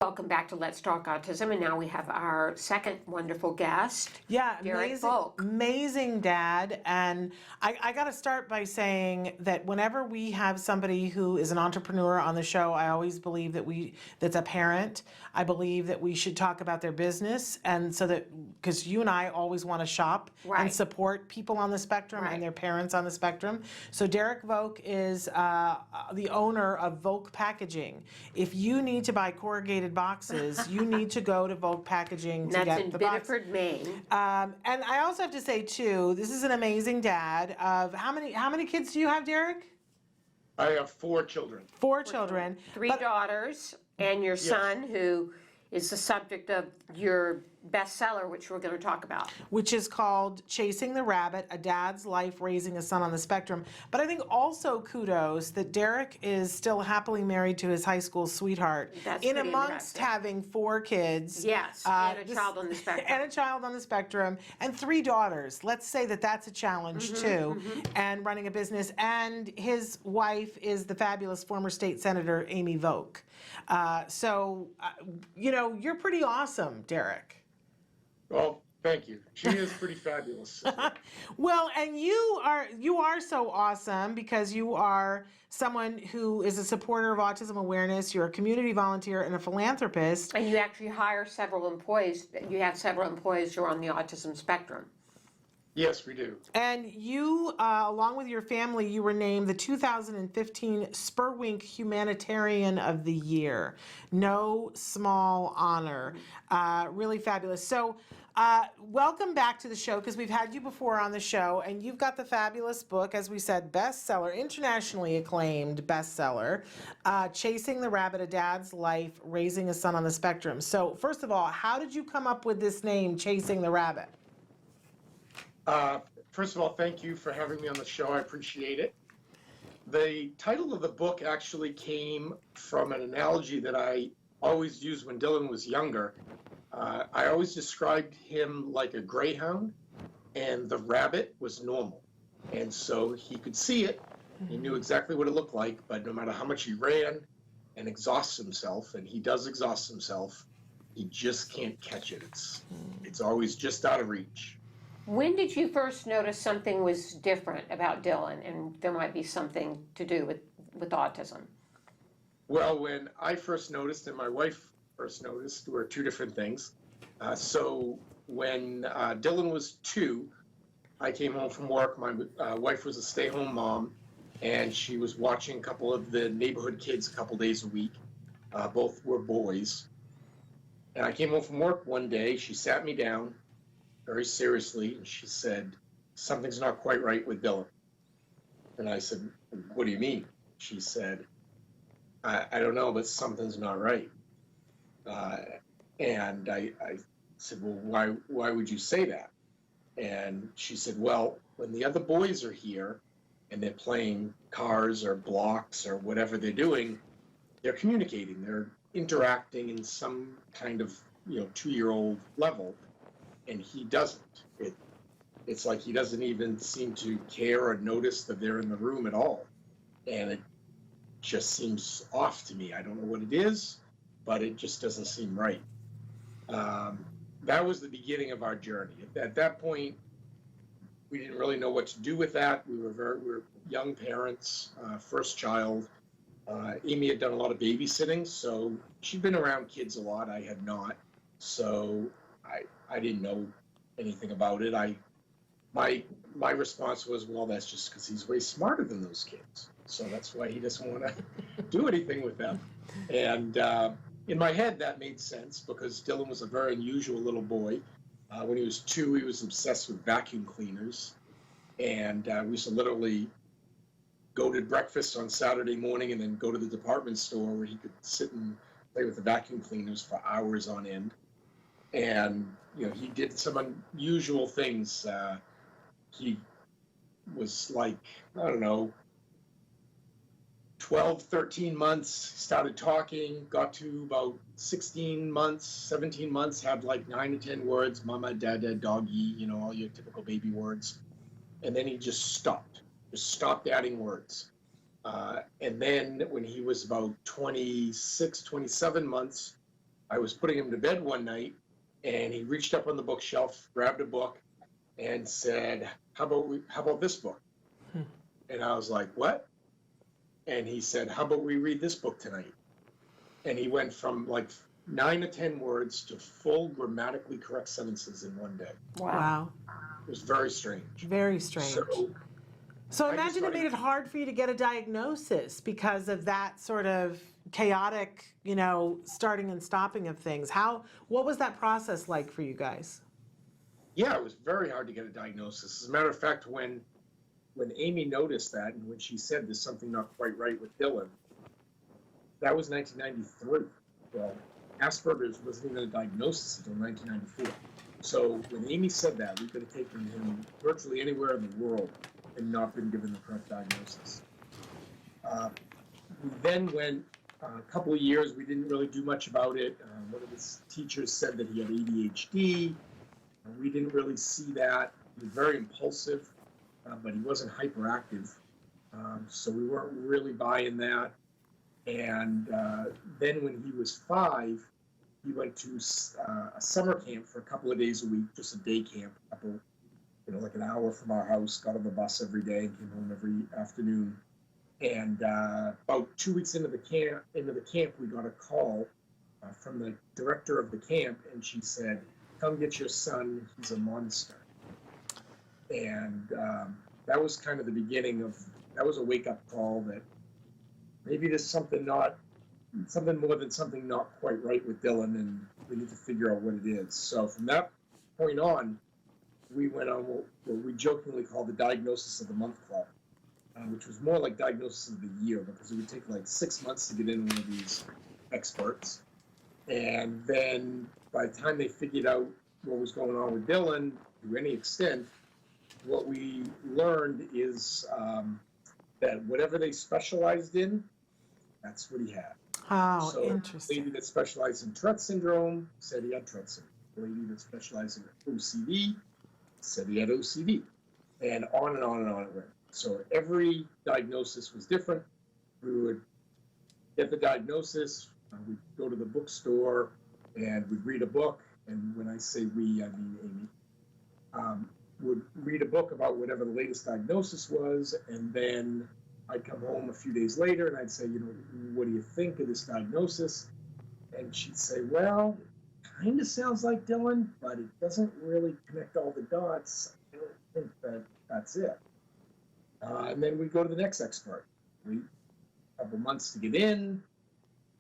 Welcome back to Let's Talk Autism, and now we have our second wonderful guest, Derek Volk. Amazing dad. And I got to start by saying that whenever we have somebody who is an entrepreneur on the show, I always believe that's a parent. I believe that we should talk about their business, and so that, because you and I always want to shop and support people on the spectrum and their parents on the spectrum. So Derek Volk is the owner of Volk Packaging. If you need to buy corrugated boxes, you need to go to Volk Packaging to get the box. That's in Biddeford, Maine. And I also have to say too, this is an amazing dad. Of how many kids do you have, Derek? I have 4 children. 4 children. 3 daughters, and your son, who is the subject of your bestseller, which we're going to talk about. Which is called Chasing the Rabbit, A Dad's Life Raising a Son on the Spectrum. But I think also kudos that Derek is still happily married to his high school sweetheart. That's in amongst having 4 kids. Yes, and a child on the spectrum. And a child on the spectrum, and 3 daughters. Let's say that that's a challenge too, and running a business. And his wife is the fabulous former state senator, Amy Volk. You're pretty awesome, Derek. Well, thank you. She is pretty fabulous. Well, and you are so awesome because you are someone who is a supporter of autism awareness. You're a community volunteer and a philanthropist. And you actually hire several employees. You have several employees who are on the autism spectrum. Yes, we do. And you, along with your family, you were named the 2015 Spurwink Humanitarian of the Year. No small honor. Really fabulous. So welcome back to the show, because we've had you before on the show, and you've got the fabulous book, as we said, bestseller, internationally acclaimed bestseller, Chasing the Rabbit, A Dad's Life Raising a Son on the Spectrum. So first of all, how did you come up with this name, Chasing the Rabbit? First of all, thank you for having me on the show. I appreciate it. The title of the book actually came from an analogy that I always used when Dylan was younger. I always described him like a greyhound, and the rabbit was normal. And so he could see it. He knew exactly what it looked like, but no matter how much he ran and exhausts himself, and he does exhaust himself, he just can't catch it. It's always just out of reach. When did you first notice something was different about Dylan, and there might be something to do with autism? Well, when I first noticed and my wife first noticed were 2 different things. So when Dylan was 2, I came home from work. My wife was a stay-home mom, and she was watching a couple of the neighborhood kids a couple days a week. Both were boys. And I came home from work one day. She sat me down very seriously, and she said, "Something's not quite right with Dylan." And I said, "What do you mean?" She said, I don't know, but something's not right. And I said, "Well, why would you say that?" And she said, "Well, when the other boys are here and they're playing cars or blocks or whatever they're doing, they're communicating, they're interacting in some kind of 2-year-old level. And he doesn't. It's like he doesn't even seem to care or notice that they're in the room at all. And it just seems off to me. I don't know what it is, but it just doesn't seem right." That was the beginning of our journey. At that point, we didn't really know what to do with that. We were young parents, first child. Amy had done a lot of babysitting, so she'd been around kids a lot. I had not. So I didn't know anything about it. My response was, well, that's just because he's way smarter than those kids. So that's why he doesn't want to do anything with them. And in my head, that made sense because Dylan was a very unusual little boy. When he was 2, he was obsessed with vacuum cleaners. And we used to literally go to breakfast on Saturday morning and then go to the department store where he could sit and play with the vacuum cleaners for hours on end. And he did some unusual things. He was like, I don't know, 12, 13 months, started talking, got to about 16 months, 17 months, had like 9 or 10 words, mama, dada, doggy, all your typical baby words. And then he just stopped adding words. And then when he was about 26, 27 months, I was putting him to bed one night, and he reached up on the bookshelf, grabbed a book, and said, how about this book? And I was like, what? And he said, how about we read this book tonight? And he went from like 9 to 10 words to full grammatically correct sentences in one day. Wow. It was very strange. Very strange. So I imagine it made it hard for you to get a diagnosis because of that sort of chaotic, starting and stopping of things. What was that process like for you guys? Yeah, it was very hard to get a diagnosis. As a matter of fact, when Amy noticed that and when she said there's something not quite right with Dylan, that was 1993. Well, Asperger's wasn't even a diagnosis until 1994. So when Amy said that, we could have taken him virtually anywhere in the world and not been given the correct diagnosis. We then went a couple of years, we didn't really do much about it. One of his teachers said that he had ADHD. We didn't really see that. He was very impulsive, but he wasn't hyperactive. So we weren't really buying that. And then when he was 5, he went to a summer camp for a couple of days a week, just a day camp, like an hour from our house, got on the bus every day and came home every afternoon. And about 2 weeks into the camp, we got a call from the director of the camp, and she said, come get your son, he's a monster. And that was kind of the beginning that was a wake-up call that maybe there's something more than something not quite right with Dylan, and we need to figure out what it is. So from that point on, we went on what we jokingly called the Diagnosis of the Month Club, which was more like Diagnosis of the Year, because it would take like 6 months to get in one of these experts. And then by the time they figured out what was going on with Dylan, to any extent, what we learned is that whatever they specialized in, that's what he had. Oh, so interesting. The lady that specialized in Tourette syndrome said he had Tourette syndrome. The lady that specialized in OCD said he had OCD. And on and on and on it went. So every diagnosis was different. We would get the diagnosis, we'd go to the bookstore, and we'd read a book. And when I say we, I mean Amy. Would read a book about whatever the latest diagnosis was, and then I'd come home a few days later and I'd say, what do you think of this diagnosis? And she'd say, well, kind of sounds like Dylan, but it doesn't really connect all the dots. I don't think that's it. And then we'd go to the next expert. Wait a couple months to get in,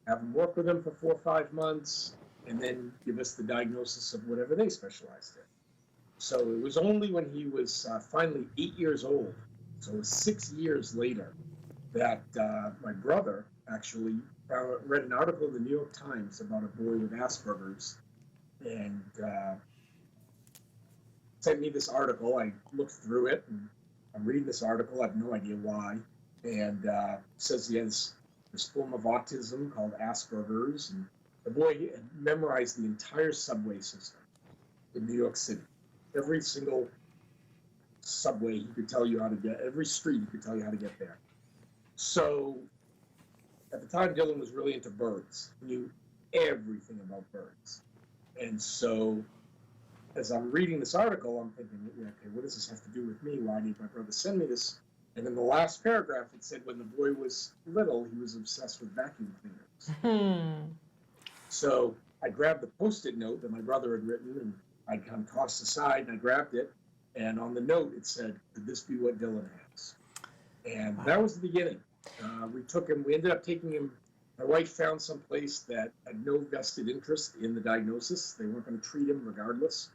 have them work with them for 4 or 5 months, and then give us the diagnosis of whatever they specialized in. So it was only when he was finally 8 years old, so it was 6 years later, that my brother actually read an article in the New York Times about a boy with Asperger's, and sent me this article. I looked through it, and I'm reading this article. I have no idea why, and it says he has this form of autism called Asperger's, and the boy had memorized the entire subway system in New York City. Every single subway he could tell you how to get, every street he could tell you how to get there. So at the time, Dylan was really into birds. He knew everything about birds. And so as I'm reading this article, I'm thinking, okay, what does this have to do with me? Why did my brother send me this? And in the last paragraph, it said when the boy was little, he was obsessed with vacuum cleaners. So I grabbed the Post-it note that my brother had written, and I kind of tossed aside, and I grabbed it, and on the note it said, could this be what Dylan has? And that was the beginning. We ended up taking him, my wife found some place that had no vested interest in the diagnosis. They weren't going to treat him regardless.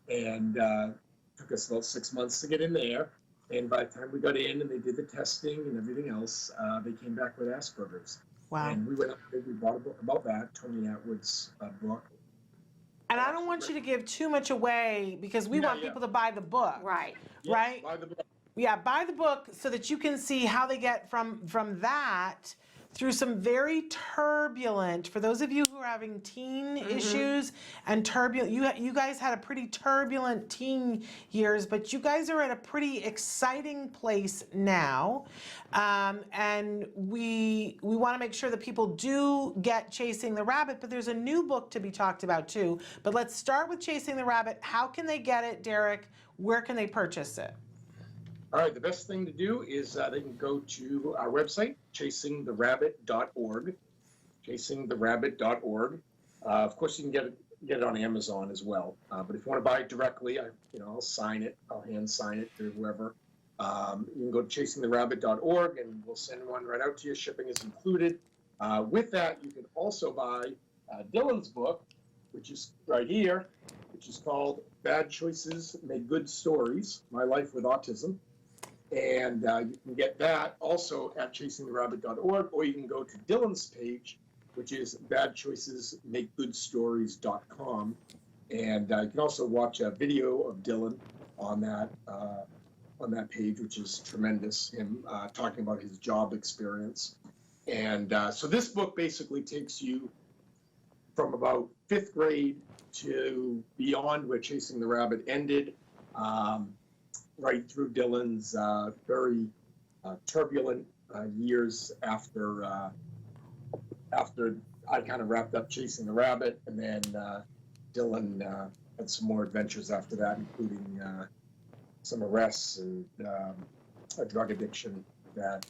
And took us about 6 months to get in there. And by the time we got in and they did the testing and everything else, they came back with Asperger's. Wow. And we went up there, we bought a book about that, Tony Atwood's book. And I don't want you to give too much away because we want people to buy the book. Right. Yes, Right? buy the book. Yeah, buy the book so that you can see how they get from that through some very turbulent, for those of you who are having teen issues and turbulent, you guys had a pretty turbulent teen years, but you guys are at a pretty exciting place now. And we want to make sure that people do get Chasing the Rabbit, but there's a new book to be talked about too. But let's start with Chasing the Rabbit. How can they get it, Derek? Where can they purchase it? All right, the best thing to do is they can go to our website, chasingtherabbit.org, chasingtherabbit.org. Of course, you can get it on Amazon as well. But if you want to buy it directly, I'll sign it. I'll hand sign it to whoever. You can go to chasingtherabbit.org, and we'll send one right out to you. Shipping is included. With that, you can also buy Dylan's book, which is right here, which is called Bad Choices Make Good Stories, My Life with Autism. And you can get that also at chasingtherabbit.org, or you can go to Dylan's page, which is badchoicesmakegoodstories.com. And you can also watch a video of Dylan on that page, which is tremendous, him talking about his job experience. And so this book basically takes you from about 5th grade to beyond where Chasing the Rabbit ended, right through Dylan's very turbulent years after I kind of wrapped up Chasing the Rabbit, and then Dylan had some more adventures after that, including some arrests and a drug addiction that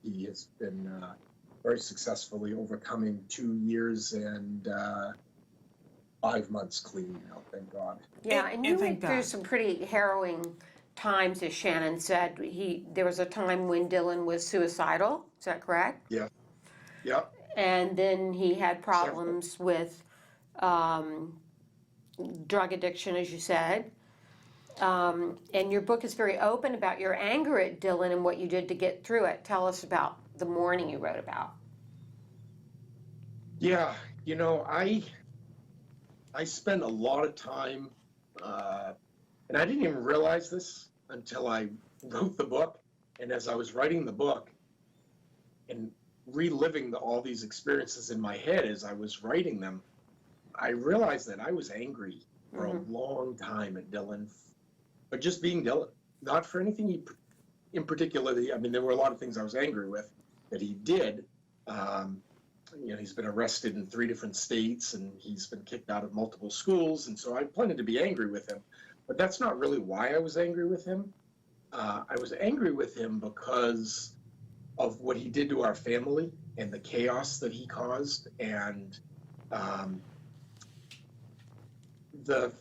he has been very successfully overcoming. 2 years and 5 months clean now, thank God. Yeah, and you thank went through God. some pretty harrowing times, as Shannon said. There was a time when Dylan was suicidal, is that correct? Yeah. And then he had problems with drug addiction, as you said. And your book is very open about your anger at Dylan and what you did to get through it. Tell us about the morning you wrote about. Yeah, I spent a lot of time, and I didn't even realize this until I wrote the book. And as I was writing the book and reliving all these experiences in my head as I was writing them, I realized that I was angry for a long time at Dylan, but just being Dylan, not for anything in particular. I mean, there were a lot of things I was angry with that he did. He's been arrested in 3 different states, and he's been kicked out of multiple schools, and so I planned to be angry with him. But that's not really why I was angry with him. I was angry with him because of what he did to our family and the chaos that he caused, and the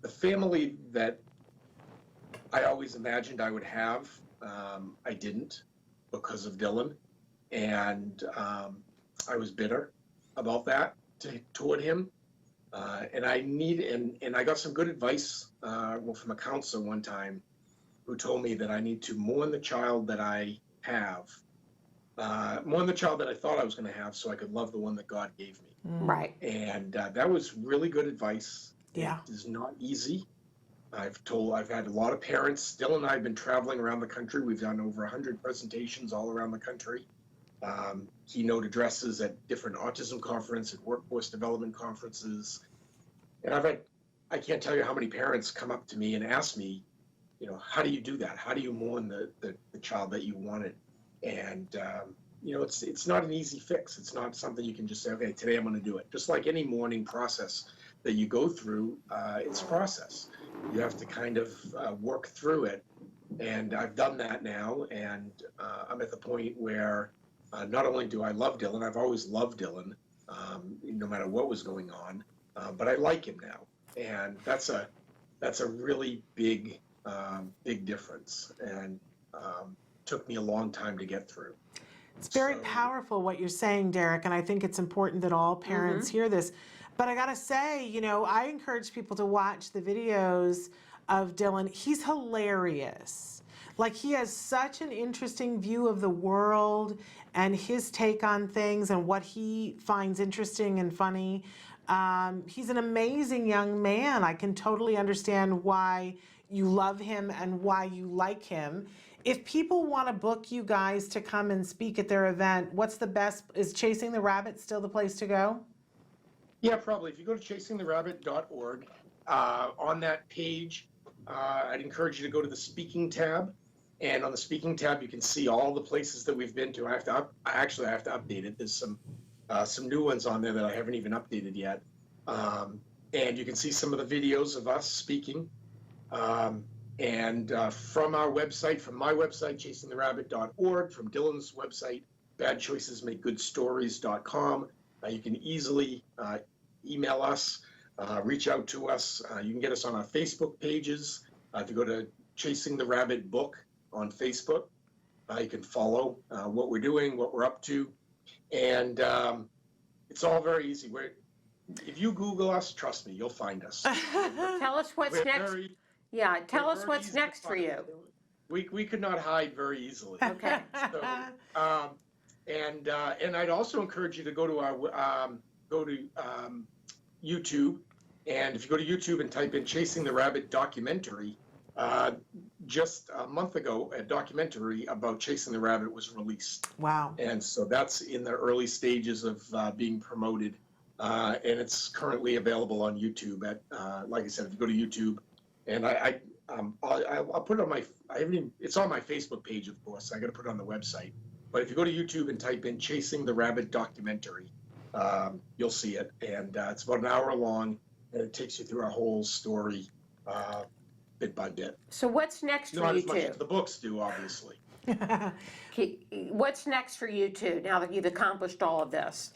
family that I always imagined I would have, I didn't because of Dylan, and I was bitter about that toward him, and I got some good advice from a counselor one time who told me that I need to mourn the child that I have, mourn the child that I thought I was going to have, so I could love the one that God gave me. Right. And that was really good advice. Yeah. It is not easy. I've had a lot of parents. Dylan and I have been traveling around the country. We've done over 100 presentations all around the country. Keynote addresses at different autism conferences, at workforce development conferences. And I can't tell you how many parents come up to me and ask me, how do you do that? How do you mourn the child that you wanted? And, it's not an easy fix. It's not something you can just say, okay, today I'm going to do it. Just like any mourning process that you go through, it's a process. You have to kind of work through it. And I've done that now. And I'm at the point where not only do I love Dylan, I've always loved Dylan, no matter what was going on, but I like him now. And that's a really big difference, and took me a long time to get through. It's very powerful what you're saying, Derek, and I think it's important that all parents hear this. But I gotta say, I encourage people to watch the videos of Dylan. He's hilarious. Like, he has such an interesting view of the world and his take on things and what he finds interesting and funny. He's an amazing young man. I can totally understand why you love him and why you like him. If people want to book you guys to come and speak at their event, what's the best? Is Chasing the Rabbit still the place to go? Yeah, probably. If you go to chasingtherabbit.org, on that page, I'd encourage you to go to the speaking tab. And on the speaking tab, you can see all the places that we've been to. I have to update it. There's some new ones on there that I haven't even updated yet. And you can see some of the videos of us speaking. And from our website, from my website, chasingtherabbit.org, from Dylan's website, badchoicesmakegoodstories.com, you can easily email us, reach out to us. You can get us on our Facebook pages. If you go to Chasing the Rabbit Book on Facebook, you can follow what we're doing, what we're up to. And it's all very easy. If you Google us, trust me, you'll find us. Tell us what's We're next. very- Yeah, tell we're us very what's easy to next for find. you. We could not hide very easily. Okay. So, and I'd also encourage you to go to our YouTube, and if you go to YouTube and type in "Chasing the Rabbit documentary," just a month ago, a documentary about chasing the rabbit was released. Wow. And so that's in the early stages of being promoted, and it's currently available on YouTube. At like I said, if you go to YouTube, and I'll put it on my. It's on my Facebook page, of course. I got to put it on the website. But if you go to YouTube and type in "Chasing the Rabbit documentary," you'll see it, and it's about an hour long, and it takes you through our whole story, bit by bit. So what's next for Not you as much two? as the books do, obviously. What's next for you two now that you've accomplished all of this?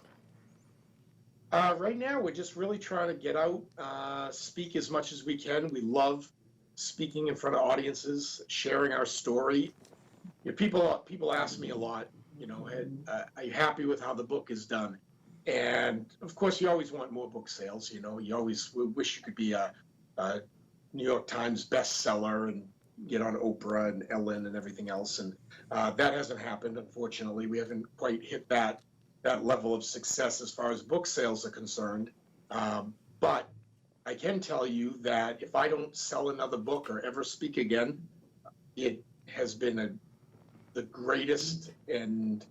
Right now, we're just really trying to get out, speak as much as we can. We love speaking in front of audiences, sharing our story. You know, people ask me a lot, you know, are you happy with how the book is done? And of course, you always want more book sales. You know, you always wish you could be a New York Times bestseller and get on Oprah and Ellen and everything else. And that hasn't happened, unfortunately. We haven't quite hit that level of success as far as book sales are concerned. But I can tell you that if I don't sell another book or ever speak again, it has been the greatest and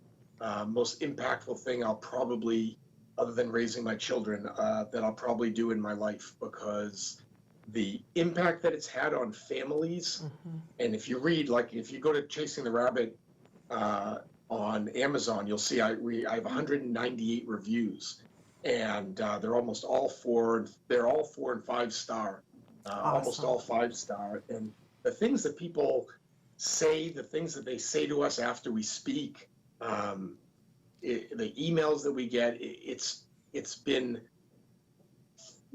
most impactful thing I'll probably, other than raising my children, that I'll probably do in my life, because the impact that it's had on families. Mm-hmm. And if you read, like if you go to Chasing the Rabbit on Amazon, you'll see I have 198 reviews, and they're almost all 4 and 5 star, awesome. Almost all 5 star. And the things that people say, the things that they say to us after we speak, the emails that we get, it's been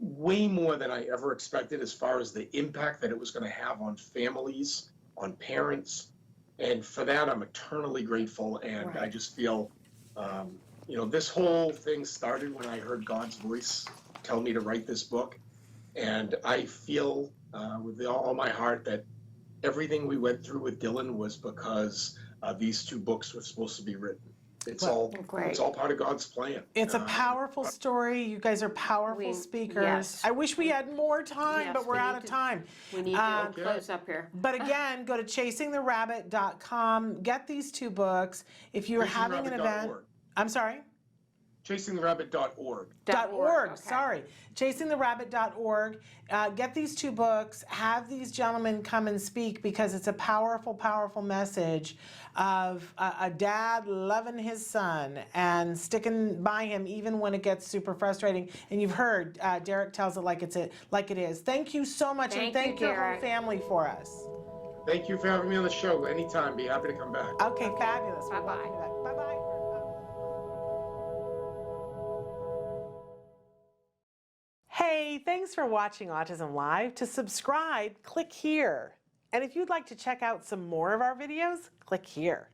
way more than I ever expected as far as the impact that it was going to have on families, on parents. And for that, I'm eternally grateful. And right. I just feel, you know, this whole thing started when I heard God's voice tell me to write this book. And I feel with all my heart that everything we went through with Dylan was because these 2 books were supposed to be written. It's all part of God's plan. It's a powerful story. You guys are powerful speakers. Yes. I wish we had more time, but we're out of time. We need to close up here. But again, go to chasingtherabbit.com. Get these 2 books. If you're having an event, I'm sorry. chasingtherabbit.org. .org, sorry. Chasingtherabbit.org. Get these 2 books. Have these gentlemen come and speak, because it's a powerful, powerful message of a dad loving his son and sticking by him even when it gets super frustrating. And you've heard Derek tells it like it is. Thank you so much, and thank your whole family for us. Thank you for having me on the show. Anytime, be happy to come back. Okay, fabulous. Bye-bye. Bye-bye. Hey, thanks for watching Autism Live. To subscribe, click here. And if you'd like to check out some more of our videos, click here.